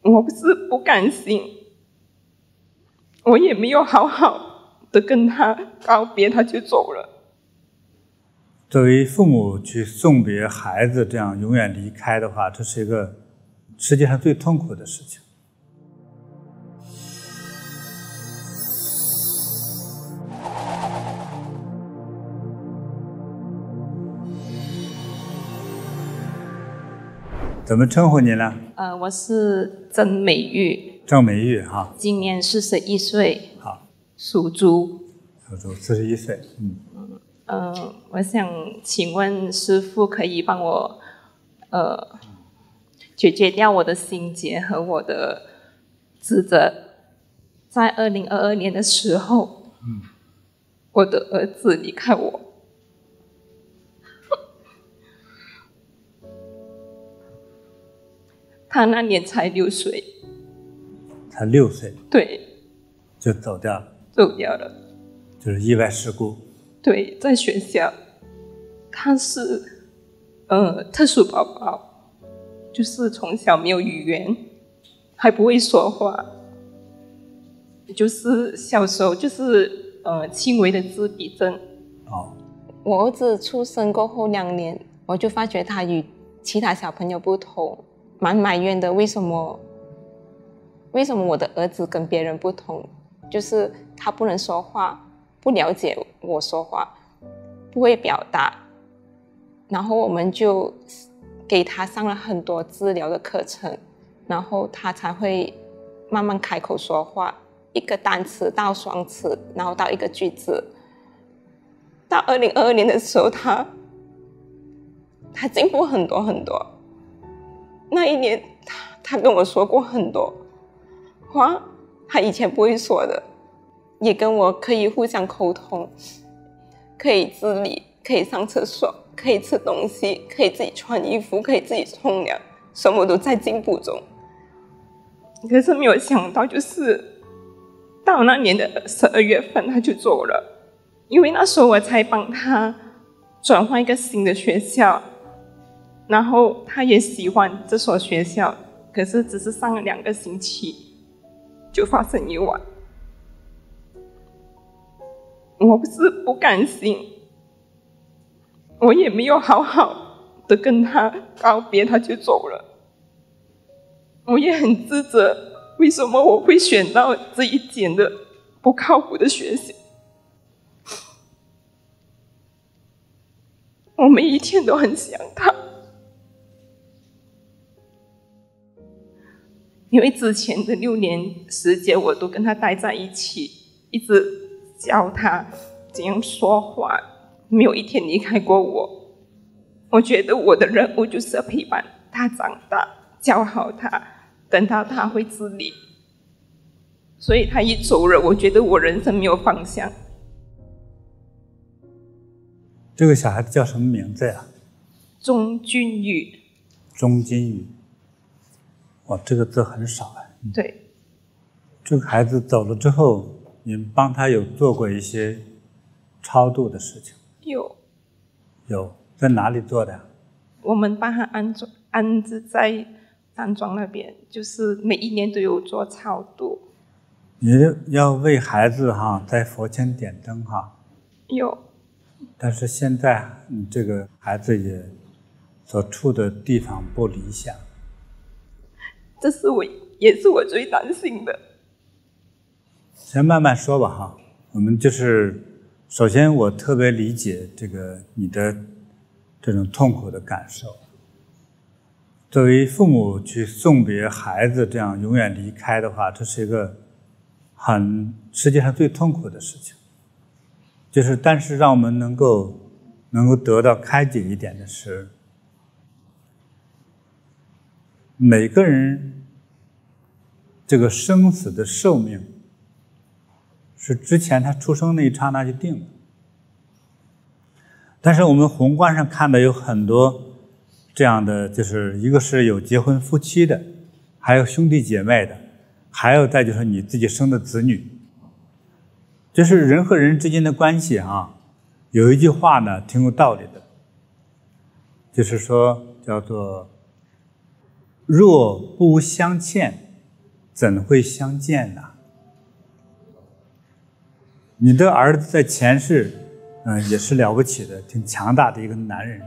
我不是不甘心，我也没有好好的跟他告别，他就走了。作为父母去送别孩子这样永远离开的话，这是一个世界上最痛苦的事情。怎么称呼您呢？我是曾美玉。郑美玉哈，今年41岁。好，属猪。属猪，41岁。我想请问师父可以帮我解决掉我的心结和我的职责。在2022年的时候，我的儿子离开我。他那年才6岁。才6岁？对。就走掉了？走掉了。就是意外事故？对，在学校。他是特殊宝宝，就是从小没有语言，还不会说话，就是小时候就是轻微的自闭症。我儿子出生过后2年，我就发觉他与其他小朋友不同，蛮埋怨的，为什么我的儿子跟别人不同？就是他不能说话，不了解我说话，不会表达。然后我们就给他上了很多治疗的课程，然后他才会慢慢开口说话，一个单词到双词，然后到一个句子。到2022年的时候，他进步很多很多。那一年他跟我说过很多话，他以前不会说的，也跟我可以互相沟通，可以自理，可以上厕所，可以吃东西，可以自己穿衣服，可以自己冲凉，什么都在进步中。可是没有想到，就是到那年的12月份他就走了。因为那时候我才帮他转换一个新的学校，然后他也喜欢这所学校，可是只是上了2个星期就发生意外。我不是不甘心，我也没有好好的跟他告别，他就走了。我也很自责，为什么我会选到这一间的不靠谱的学校。我每一天都很想他，因为之前的6年时间我都跟他待在一起，一直教他怎样说话，没有一天离开过我。我觉得我的任务就是要陪伴他长大，教好他，等到他会自理。所以他一走了，我觉得我人生没有方向。这个小孩子叫什么名字呀？钟君宇。钟金宇。哇，这个字很少哎。对。这个孩子走了之后，你们帮他有做过一些超度的事情？有，在哪里做的呀？我们帮他安置在山庄那边，就是每一年都有做超度。你要为孩子在佛前点灯有。但是现在你这个孩子也所处的地方不理想，这也是我最担心的。先慢慢说吧我们就是首先我特别理解你的这种痛苦的感受。作为父母去送别孩子这样永远离开的话，这是一个世界上最痛苦的事情。但是让我们能够得到开解一点的是，每个人这个生死的寿命是之前他出生那一刹那就定了。但是我们宏观上看的有很多这样的，一个是有结婚夫妻的，还有兄弟姐妹的，还有再就是你自己生的子女。人和人之间的关系有一句话呢挺有道理的，叫做若不相欠，怎会相见呢？你的儿子在前世，也是了不起的，挺强大的一个男人。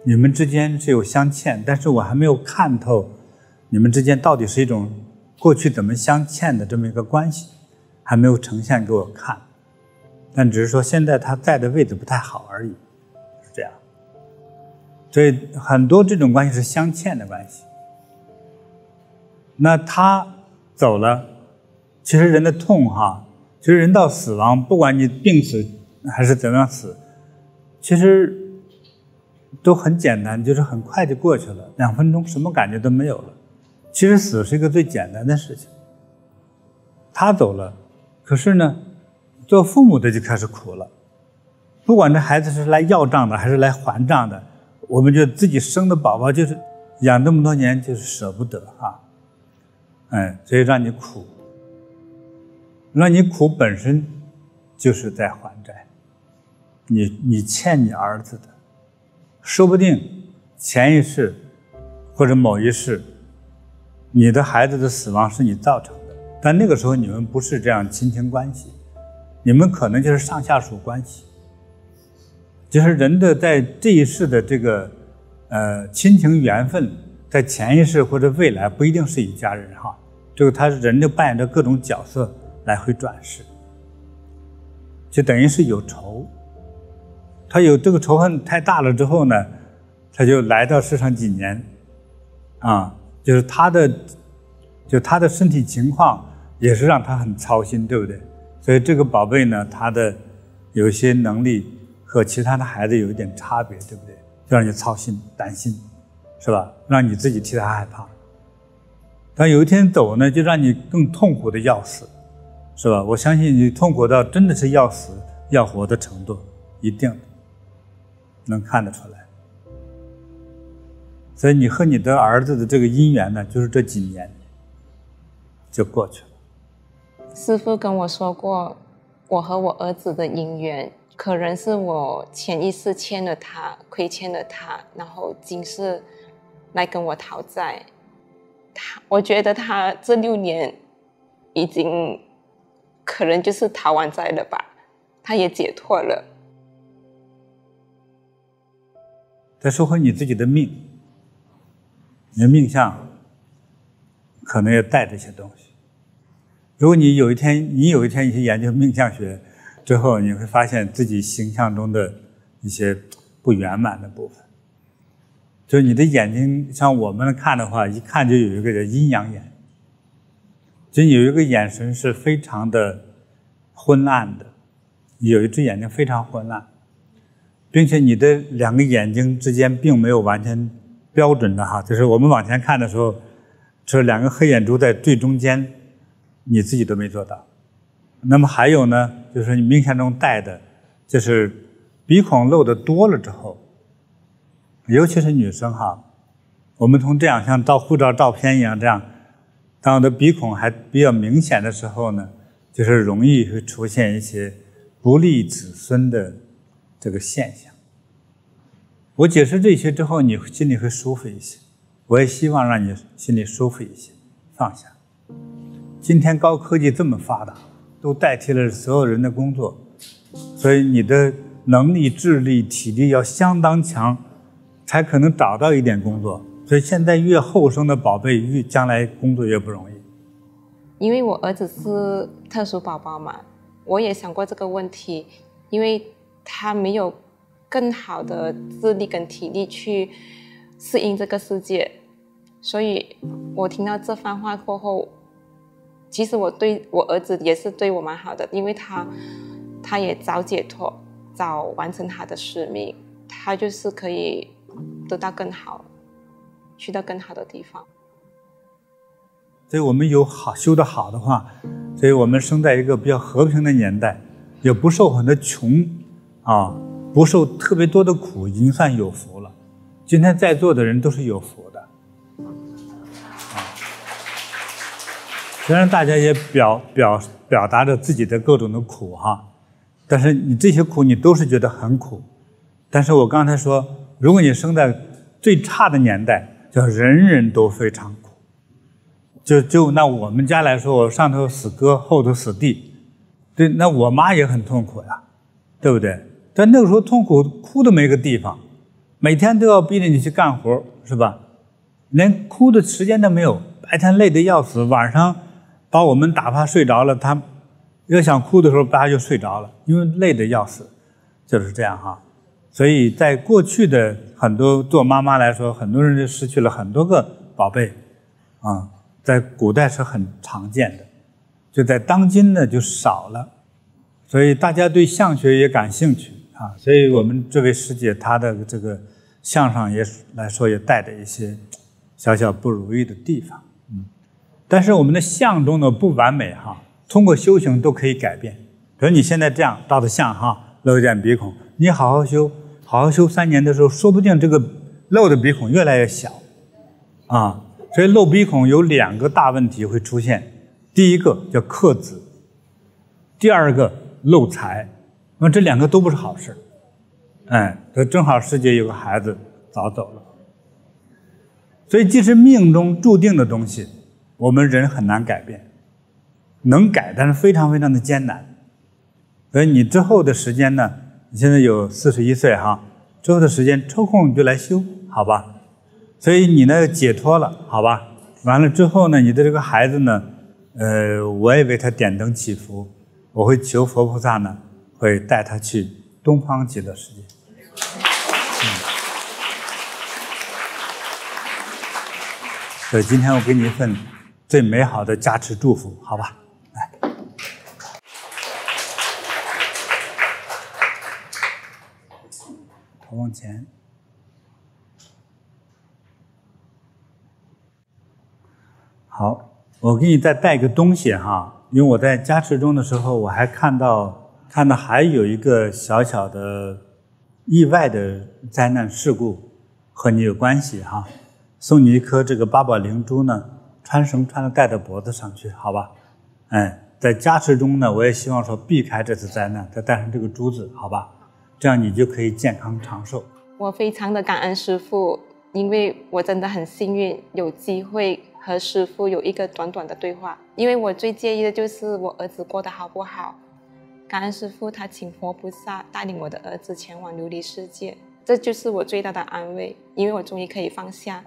你们之间是有相欠，但是我还没有看透你们之间到底是一种过去怎么相欠的这么一个关系，还没有呈现给我看。但只是说现在他在的位置不太好而已，是这样。所以很多这种关系是相欠的关系。那他走了，其实人的痛其实人到死亡，不管你病死还是怎么样死，其实都很简单，就是很快就过去了，2分钟什么感觉都没有了。其实死是一个最简单的事情。他走了，可是呢，做父母的就开始苦了。不管这孩子是来要账的还是来还账的，我们就自己生的宝宝就是养这么多年就是舍不得所以让你苦。让你苦本身就是在还债，你欠你儿子的，说不定前一世或者某一世，你的孩子的死亡是你造成的，但那个时候你们不是这样亲情关系，你们可能就是上下属关系。就是人的在这一世的这个亲情缘分，在前一世或者未来不一定是一家人这个他人就扮演着各种角色来回转世，就等于是有仇。他有这个仇恨太大了之后呢，他就来到世上几年就是他的身体情况也是让他很操心，对不对？所以这个宝贝呢，他的有一些能力和其他的孩子有一点差别，对不对？就让你操心担心，是吧？让你自己替他害怕。但有一天走呢，就让你更痛苦的要死，是吧？我相信你痛苦到真的是要死要活的程度，一定能看得出来。所以你和你的儿子的这个姻缘呢，就是这几年就过去了。师父跟我说过，我和我儿子的姻缘可能是我前一世欠了他，亏欠了他，然后今世来跟我讨债。我觉得他这6年已经可能就是讨完债了吧，他也解脱了。再说回你自己的命，你的命相可能也带这些东西。如果你有一天去研究命相学之后，你会发现自己形象中的一些不圆满的部分。就是你的眼睛，像我们看的话，一看就有一个阴阳眼，就有一个眼神是非常的昏暗的，有一只眼睛非常昏暗，并且你的2个眼睛之间并没有完全标准的就是我们往前看的时候，这2个黑眼珠在最中间，你自己都没做到。那么还有呢，就是你命相中带的，就是鼻孔露的多了之后，尤其是女生我们从这样像照护照照片一样这样，当我的鼻孔还比较明显的时候呢，就是容易会出现一些不利子孙的这个现象。我解释这些之后，你心里会舒服一些。我也希望让你心里舒服一些，放下。今天高科技这么发达，都代替了所有人的工作，所以你的能力、智力、体力要相当强，才可能找到一点工作。所以现在越后生的宝贝，将来工作越不容易。因为我儿子是特殊宝宝嘛，我也想过这个问题，因为他没有更好的智力跟体力去适应这个世界，所以我听到这番话过后，其实我对我儿子也是对我蛮好的，因为他也早解脱，早完成他的使命，他就是可以得到更好，去到更好的地方。所以我们有修得好的话，所以我们生在一个比较和平的年代，也不受很多穷不受特别多的苦，已经算有福了。今天在座的人都是有福的虽然大家也表达着自己的各种的苦但是你这些苦你都是觉得很苦。但是我刚才说，如果你生在最差的年代，叫人人都非常苦，就拿我们家来说，我上头死哥，后头死弟，对，那我妈也很痛苦呀，对不对？但那个时候痛苦哭都没个地方，每天都要逼着你去干活，是吧？连哭的时间都没有，白天累得要死，晚上把我们打发睡着了，他要想哭的时候，大家就睡着了，因为累得要死，就是这样哈。所以在过去的很多做妈妈来说，很多人就失去了很多个宝贝啊，在古代是很常见的，就在当今呢就少了。所以大家对相学也感兴趣啊，所以我们这位师姐她的这个相上也来说也带着一些小小不如意的地方，但是我们的相中的不完美哈，通过修行都可以改变。比如你现在这样照的相哈，露一点鼻孔，你好好修3年的时候，说不定这个露的鼻孔越来越小啊。所以露鼻孔有2个大问题会出现，第一个叫克子，第二个漏财，那这2个都不是好事。这正好师姐有个孩子早走了，所以即使命中注定的东西，我们人很难改变，能改但是非常非常的艰难。所以你之后的时间呢，你现在有41岁哈，之后的时间抽空你就来修，好吧？所以你呢解脱了，好吧？完了之后呢，你的这个孩子呢，我也为他点灯祈福，我会求佛菩萨呢，会带他去东方极乐世界。所以今天我给你一份最美好的加持祝福，好吧？来，头往前。好，我给你再带个东西哈，因为我在加持中的时候，我还看到还有一个小小的意外的灾难事故和你有关系哈。送你一颗这个八宝灵珠呢，穿绳穿了戴到脖子上去，好吧？在加持中呢，我也希望说避开这次灾难，再戴上这个珠子，好吧？这样你就可以健康长寿。我非常的感恩师父，因为我真的很幸运有机会和师父有一个短短的对话，因为我最介意的就是我儿子过得好不好。感恩师父，他请佛菩萨带领我的儿子前往琉璃世界，这就是我最大的安慰，因为我终于可以放下。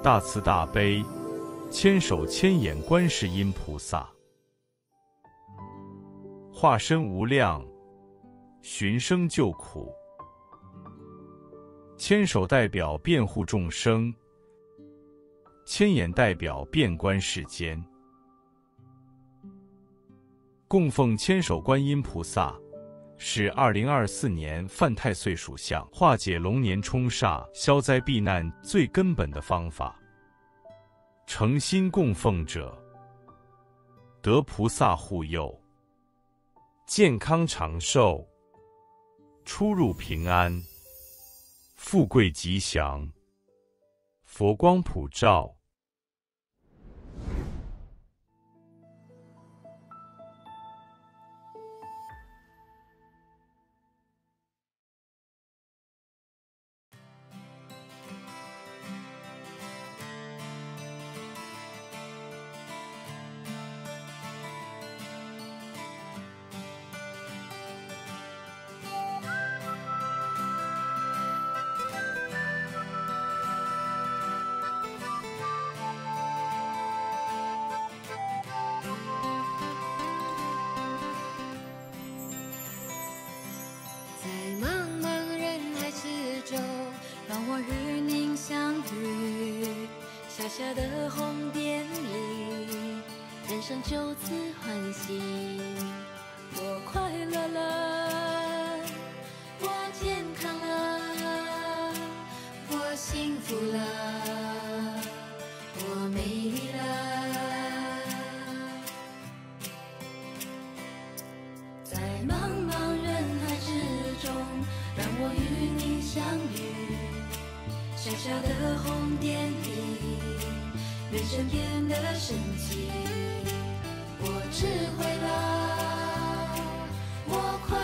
大慈大悲千手千眼观世音菩萨，化身无量，寻声救苦，千手代表辩护众生，千眼代表遍观世间。供奉千手观音菩萨是2024年犯太岁属相，化解龙年冲煞、消灾避难最根本的方法。诚心供奉者，得菩萨护佑，健康长寿，出入平安，富贵吉祥，佛光普照。小的红点里，人生就此欢喜。我快乐了，我健康了，我幸福了，我美丽了。在茫茫人海之中，让我与你相遇。小下的红点里，人生变得神奇。我智慧了，我快